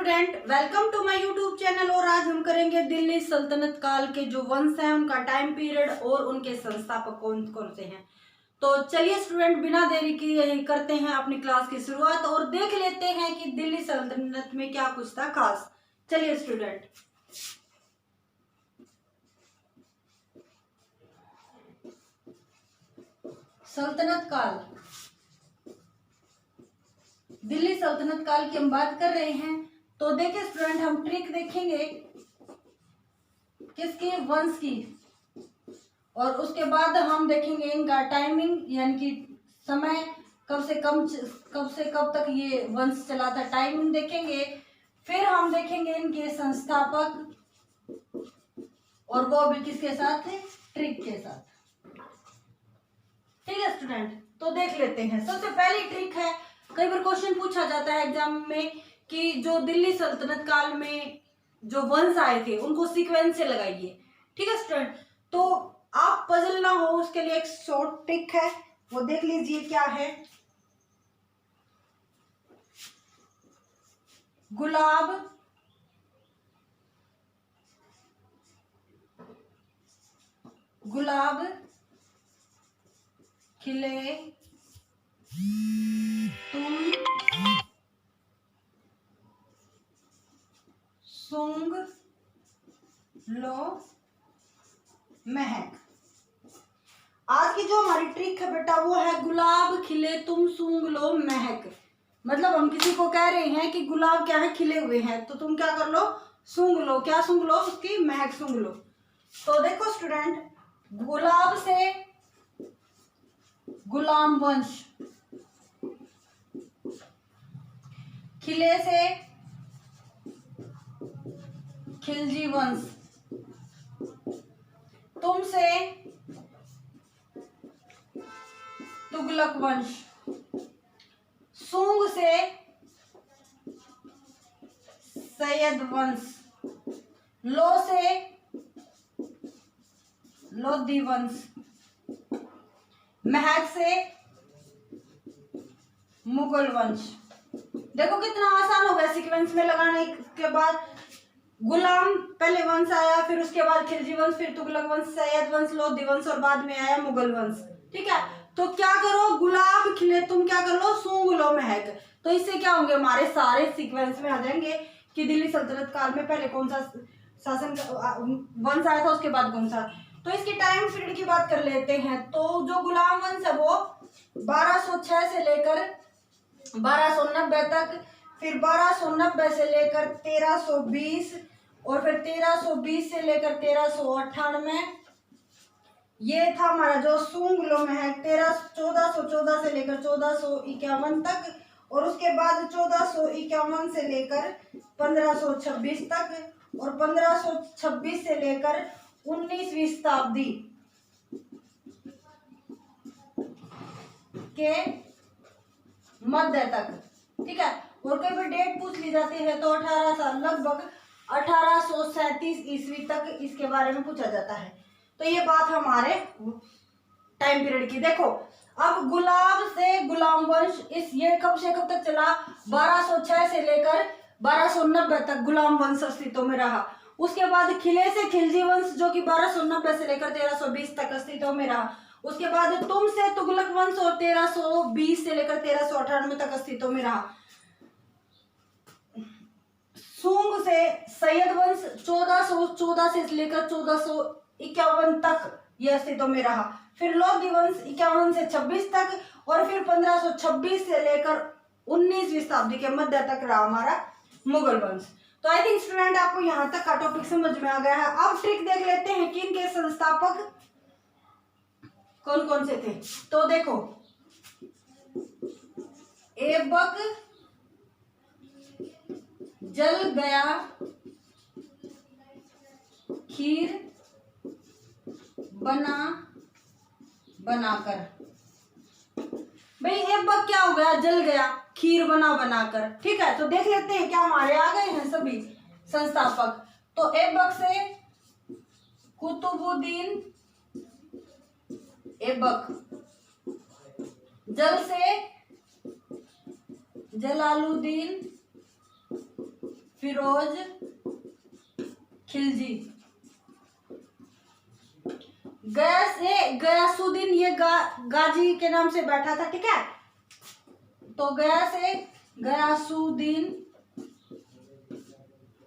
Student, welcome to my YouTube channel. और आज हम करेंगे दिल्ली सल्तनत काल के जो वंश हैं उनका टाइम पीरियड और उनके संस्थापक कौन कौन से हैं। तो चलिए स्टूडेंट, बिना देरी किए करते हैं अपनी क्लास की शुरुआत और देख लेते हैं कि दिल्ली सल्तनत में क्या कुछ था खास। चलिए स्टूडेंट, सल्तनत काल, दिल्ली सल्तनत काल की हम बात कर रहे हैं। तो देखिए स्टूडेंट, हम ट्रिक देखेंगे किसकी, वंश की, और उसके बाद हम देखेंगे इनका टाइमिंग, यानी कि समय कब से कब तक ये वंश चला था, टाइमिंग देखेंगे। फिर हम देखेंगे इनके संस्थापक, और वो भी किसके साथ है, ट्रिक के साथ। ठीक है स्टूडेंट, तो देख लेते हैं। सबसे पहली ट्रिक है, कई बार क्वेश्चन पूछा जाता है एग्जाम में कि जो दिल्ली सल्तनत काल में जो वंश आए थे उनको सीक्वेंस से लगाइए। ठीक है स्टूडेंट, तो आप पजल ना हो उसके लिए एक शॉर्ट ट्रिक है, वो देख लीजिए क्या है। गुलाब गुलाब खिले तुम सूंघ लो महक। आज की जो हमारी ट्रिक है बेटा वो है गुलाब खिले तुम सूंघ लो महक। मतलब हम किसी को कह रहे हैं कि गुलाब क्या है, खिले हुए हैं, तो तुम क्या कर लो, सूंघ लो। क्या सूंघ लो, उसकी महक सूंघ लो। तो देखो स्टूडेंट, गुलाब से गुलाम वंश, खिले से खिलजी वंश, तुम से तुगलक वंश, सूंघ से सैयद वंश, लो से लोधी वंश, महक से मुगल वंश। देखो कितना आसान हो गया सीक्वेंस में लगाने के बाद। गुलाम पहले वंश आया, फिर उसके बाद खिलजी वंश, फिर तुगलक वंश, सैयद वंश, लोधी वंश और बाद में आया मुगल वंश। ठीक है, तो क्या करो, गुलाब खिले तुम क्या कर लो, सूंघ लो महक। तो इससे क्या होंगे, हमारे सारे सीक्वेंस में आ जाएंगे कि दिल्ली सल्तनत काल में पहले कौन सा शासन वंश आया था, उसके बाद कौन सा। तो इसकी टाइम पीरियड की बात कर लेते हैं। तो जो गुलाम वंश है वो 1206 से लेकर 1290 तक, फिर 1290 से लेकर 1320, और फिर 1320 से लेकर 1398। ये था हमारा जो सूंघ लो महक, 1414 से लेकर 1451 तक, और उसके बाद 1451 से लेकर 1526 तक, और 1526 से लेकर 19वीं शताब्दी के मध्य तक। ठीक है, और कई बार डेट पूछ ली जाती है तो 18 साल, लगभग 1837 ईस्वी तक इसके बारे में पूछा जाता है। तो ये बात हमारे टाइम पीरियड की। देखो अब गुलाब से गुलाम वंश, इस ये कब से कब तक चला, 1206 से लेकर 1290 तक गुलाम वंश अस्तित्व में रहा। उसके बाद खिले से खिलजी वंश जो कि 1290 से लेकर 1320 तक अस्तित्व में रहा। उसके बाद तुम से तुगलक वंश और 1320 से लेकर 1398 तक अस्तित्व में रहा। सूंघ से सैयद वंश 1414 से लेकर 1451 तक यह अस्तित्व में रहा। फिर लोधी वंश 51 से 26 तक, और फिर 1526 से लेकर 19वीं शताब्दी के मध्य तक रहा हमारा मुगल वंश। तो आई थिंक स्टूडेंट आपको यहाँ तक का टॉपिक समझ में आ गया है। अब ट्रिक देख लेते हैं कि इनके संस्थापक कौन कौन से थे। तो देखो, ऐबक जल गया खीर बनाकर। भाई ऐबक क्या हो गया, जल गया खीर बनाकर। ठीक है, तो देख लेते हैं क्या हमारे आ गए हैं सभी संस्थापक। तो ऐबक से कुतुबुद्दीन ऐबक, जल से जलालुद्दीन फिरोज खिलजी। गयासुद्दीन ये गाजी के नाम से बैठा था, ठीक है। तो गया से गयासुद्दीन,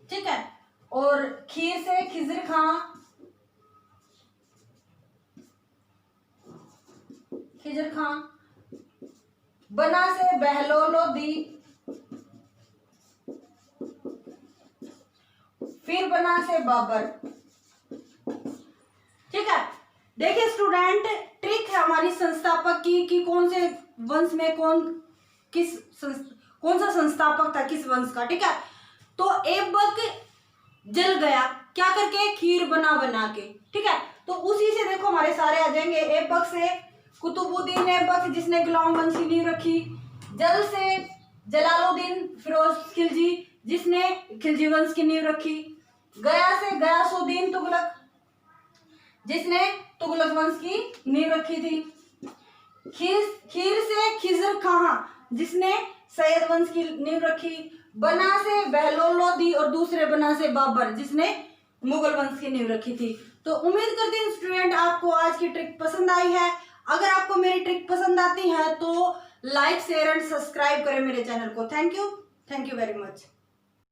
ठीक है। और खीर से खिजर खां, खिजर खां। बना से बहलोलोदी, फिर बना से बाबर, ठीक है। देखिए स्टूडेंट, ट्रिक है हमारी संस्थापक की कि कौन से वंश में कौन सा संस्थापक था किस वंश का, ठीक है। तो ऐबक जल गया क्या करके, खीर बना के, ठीक है। तो उसी से देखो हमारे सारे आ जाएंगे। ऐबक से कुतुबुद्दीन ऐबक जिसने गुलाम वंश की नींव रखी। जल से जलालुद्दीन फिरोज खिलजी जिसने खिलजी वंश की नींव रखी। गया से गयासुद्दीन तुगलक जिसने तुगलक वंश की नींव रखी थी। खीर से खिजर खां जिसने सैयद वंश की नींव रखी। बना से बहलोलोदी और दूसरे बना से बाबर जिसने मुगल वंश की नींव रखी थी। तो उम्मीद करती हूँ स्टूडेंट आपको आज की ट्रिक पसंद आई है। अगर आपको मेरी ट्रिक पसंद आती है तो लाइक शेयर एंड सब्सक्राइब करें मेरे चैनल को। Thank you very much.